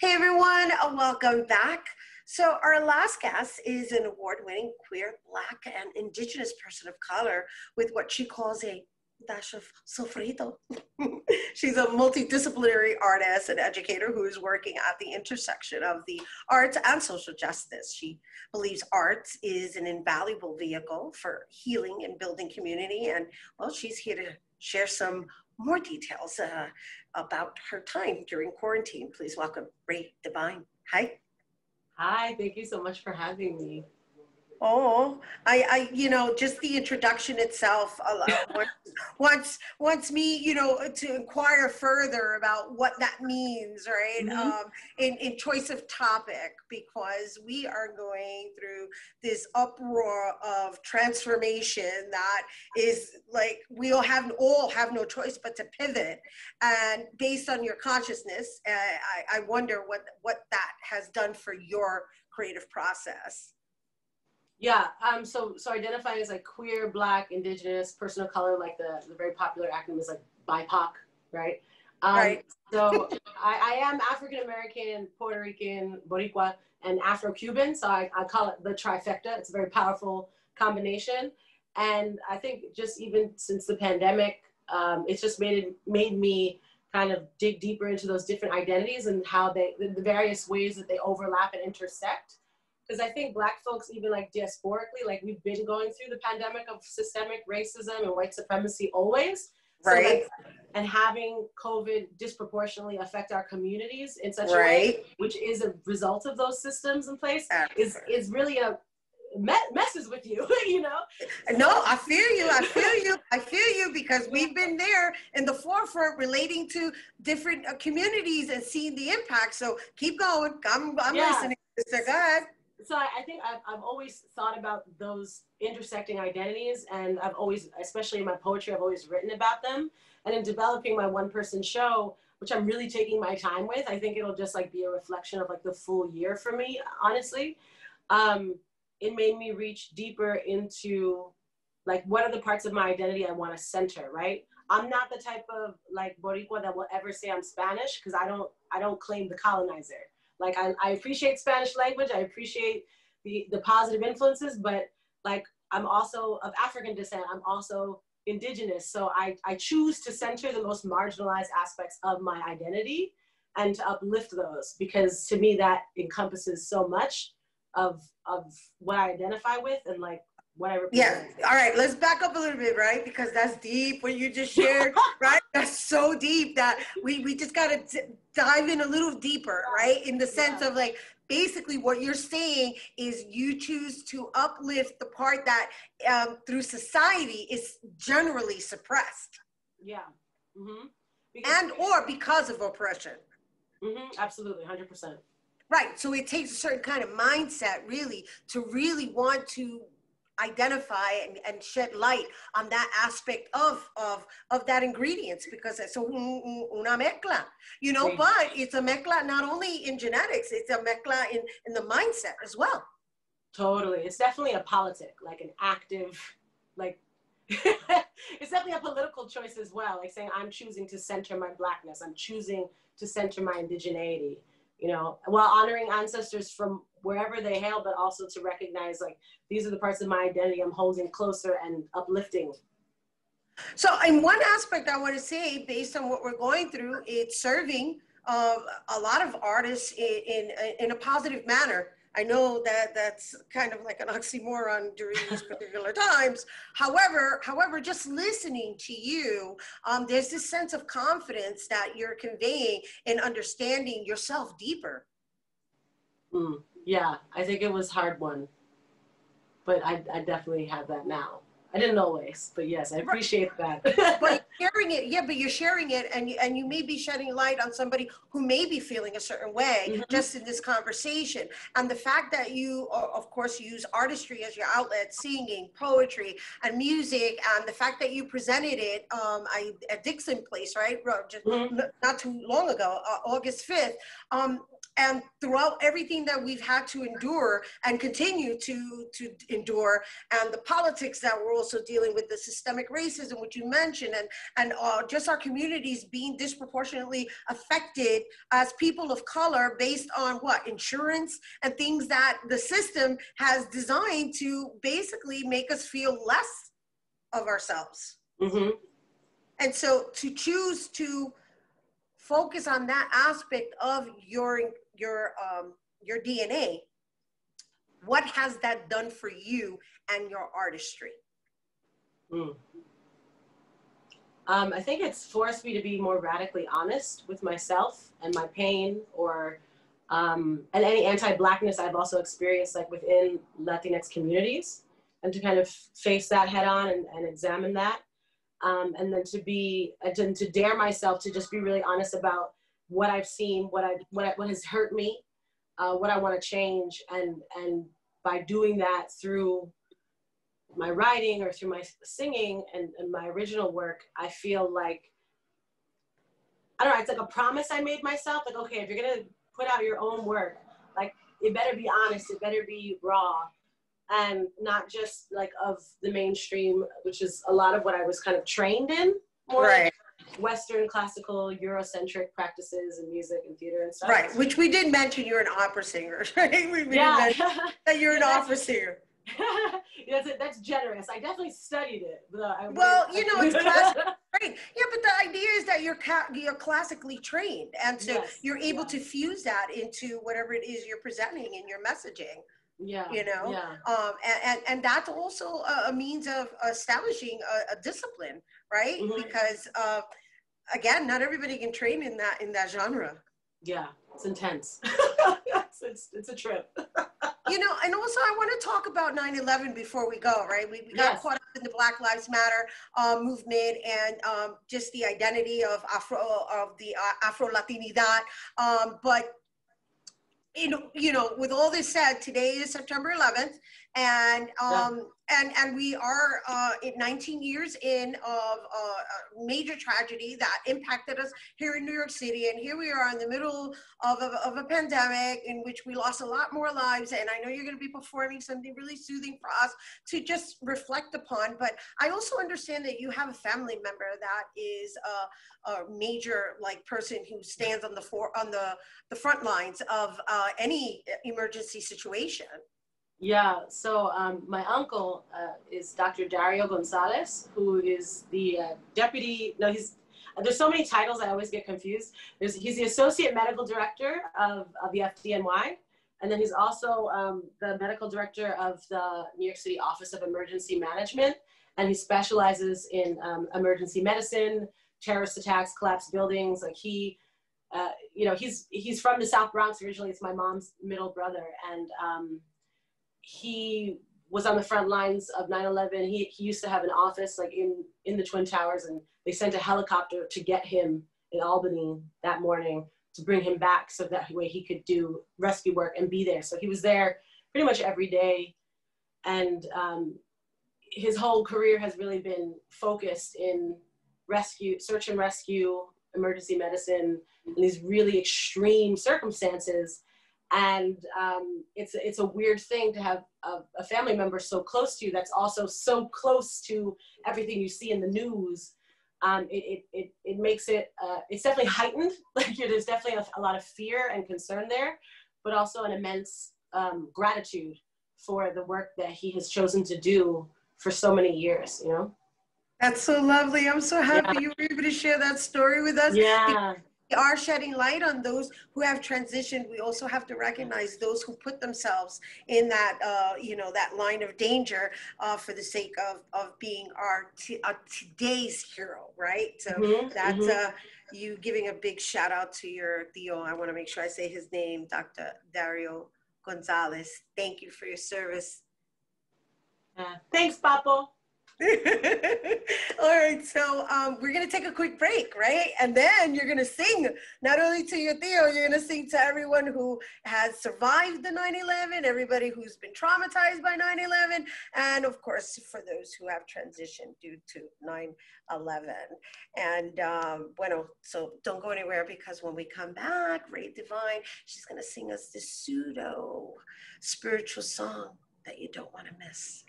Hey everyone, welcome back. So our last guest is an award-winning queer, Black, and Indigenous person of color with what she calls a dash of sofrito. She's a multidisciplinary artist and educator who is working at the intersection of the arts and social justice. She believes arts is an invaluable vehicle for healing and building community. And well, she's here to share some more details about her time during quarantine. Please welcome Ray Divine. Hi. Hi, thank you so much for having me. Oh, just the introduction itself wants me, to inquire further about what that means, right? In choice of topic, because we are going through this uproar of transformation that is like we all have no choice but to pivot. And based on your consciousness, I wonder what that has done for your creative process. Yeah, so identifying as like queer, Black, Indigenous, person of color, like the very popular acronym is like BIPOC, right? Right. So I am African American, Puerto Rican, Boricua, and Afro-Cuban. So I call it the trifecta. It's a very powerful combination. And I think just even since the pandemic, it's just made me kind of dig deeper into those different identities and how the various ways that they overlap and intersect. Because I think Black folks, even like diasporically, like we've been going through the pandemic of systemic racism and white supremacy always. Right. So like, and having COVID disproportionately affect our communities in such a way, which is a result of those systems in place, is really messes with you, you know? No, I feel you because we've been there in the forefront relating to different communities and seeing the impact. So keep going. I'm listening. So go ahead. So I think I've always thought about those intersecting identities, and I've always, especially in my poetry, I've always written about them. And in developing my one-person show, which I'm really taking my time with, I think it'll just like be a reflection of like the full year for me, honestly. It made me reach deeper into like what are the parts of my identity I want to center, right? I'm not the type of like Boricua that will ever say I'm Spanish because I don't claim the colonizer. Like I appreciate Spanish language. I appreciate the positive influences, but like I'm also of African descent. I'm also Indigenous. So I choose to center the most marginalized aspects of my identity and to uplift those, because to me that encompasses so much of what I identify with and like what I represent. Yeah. All right. Let's back up a little bit, right? Because that's deep what you just shared, right? That's so deep that we just got to dive in a little deeper, right? In the sense of like, basically what you're saying is you choose to uplift the part that through society is generally suppressed. Yeah. And or because of oppression. Absolutely. 100%. Right. So it takes a certain kind of mindset really to really want to identify and shed light on that aspect of that ingredients, because it's una mezcla, but it's a mezcla not only in genetics, it's a mezcla in the mindset as well. Totally. It's definitely a politic, like an active, like, it's definitely a political choice as well. Like saying, I'm choosing to center my Blackness. I'm choosing to center my indigeneity, while honoring ancestors from wherever they hail, but also to recognize like, these are the parts of my identity I'm holding closer and uplifting. So in one aspect I want to say, based on what we're going through, it's serving a lot of artists in a positive manner. I know that that's kind of like an oxymoron during these particular times. However, just listening to you, there's this sense of confidence that you're conveying in understanding yourself deeper. Yeah, I think it was a hard one, but I definitely have that now. I didn't always, but yes, I appreciate that. But you're sharing it, and you may be shedding light on somebody who may be feeling a certain way just in this conversation. And the fact that you, of course, use artistry as your outlet, singing, poetry, and music, and the fact that you presented it at Dixon Place, right? Just not too long ago, August 5th. and throughout everything that we've had to endure and continue to endure, and the politics that we're also dealing with, the systemic racism, which you mentioned, and just our communities being disproportionately affected as people of color based on what, insurance and things that the system has designed to basically make us feel less of ourselves. Mm-hmm. And so to choose to focus on that aspect of your DNA, what has that done for you and your artistry? I think it's forced me to be more radically honest with myself and my pain, or and any anti-Blackness I've also experienced, like within Latinx communities, and to kind of face that head on and examine that. And then to dare myself to just be really honest about what I've seen, what has hurt me, what I want to change, and by doing that through my writing or through my singing and my original work, I feel like, I don't know, it's like a promise I made myself, like, okay, if you're gonna put out your own work, like, it better be honest, it better be raw, and not just like of the mainstream, which is a lot of what I was kind of trained in, more right. like Western classical Eurocentric practices in music and theater and stuff. Right, which we did mention you're an opera singer, right? We Yeah. did mention that you're an opera singer. That's generous. I definitely studied it. Well, you know, it's classic. Right. Yeah, but the idea is that you're classically trained, and so Yes, you're able to fuse that into whatever it is you're presenting in your messaging. Yeah. You know, yeah. And that's also a means of establishing a discipline, right? Mm-hmm. Because again, not everybody can train in that genre. Yeah, it's intense. it's a trip. You know, and also I want to talk about 9/11 before we go, right? We got caught up in the Black Lives Matter movement, and just the identity of Afro-Latinidad. But you know, with all this said, today is September 11th, and and we are 19 years in of a major tragedy that impacted us here in New York City, and here we are in the middle of a pandemic in which we lost a lot more lives. And I know you're going to be performing something really soothing for us to just reflect upon, but I also understand that you have a family member that is a major person who stands on the front lines of any emergency situation. Yeah, so my uncle is Dr. Dario Gonzalez, who is the deputy, no, there's so many titles I always get confused. He's the associate medical director of the FDNY, and then he's also the medical director of the New York City Office of Emergency Management, and he specializes in emergency medicine, terrorist attacks, collapsed buildings. Like you know, he's from the South Bronx originally. It's my mom's middle brother, and he was on the front lines of 9/11. He used to have an office like in the Twin Towers, and they sent a helicopter to get him in Albany that morning to bring him back so that way he could do rescue work and be there. So he was there pretty much every day, and his whole career has really been focused in search and rescue, emergency medicine, in these really extreme circumstances. And it's a weird thing to have a family member so close to you that's also so close to everything you see in the news. It makes it, it's definitely heightened. Like there's definitely a lot of fear and concern there, but also an immense gratitude for the work that he has chosen to do for so many years, you know? That's so lovely. I'm so happy you were able to share that story with us. Yeah. We are shedding light on those who have transitioned. We also have to recognize those who put themselves in that, you know, that line of danger for the sake of being our today's hero, right? So that's you giving a big shout out to your Theo. I want to make sure I say his name, Dr. Dario Gonzalez. Thank you for your service. Thanks, Papo. All right, so we're gonna take a quick break, right? And then you're gonna sing not only to your tío, you're gonna sing to everyone who has survived the 9/11, everybody who's been traumatized by 9/11, and of course for those who have transitioned due to 9/11. And bueno, so don't go anywhere because when we come back, Ray Divine, she's gonna sing us this pseudo spiritual song that you don't want to miss.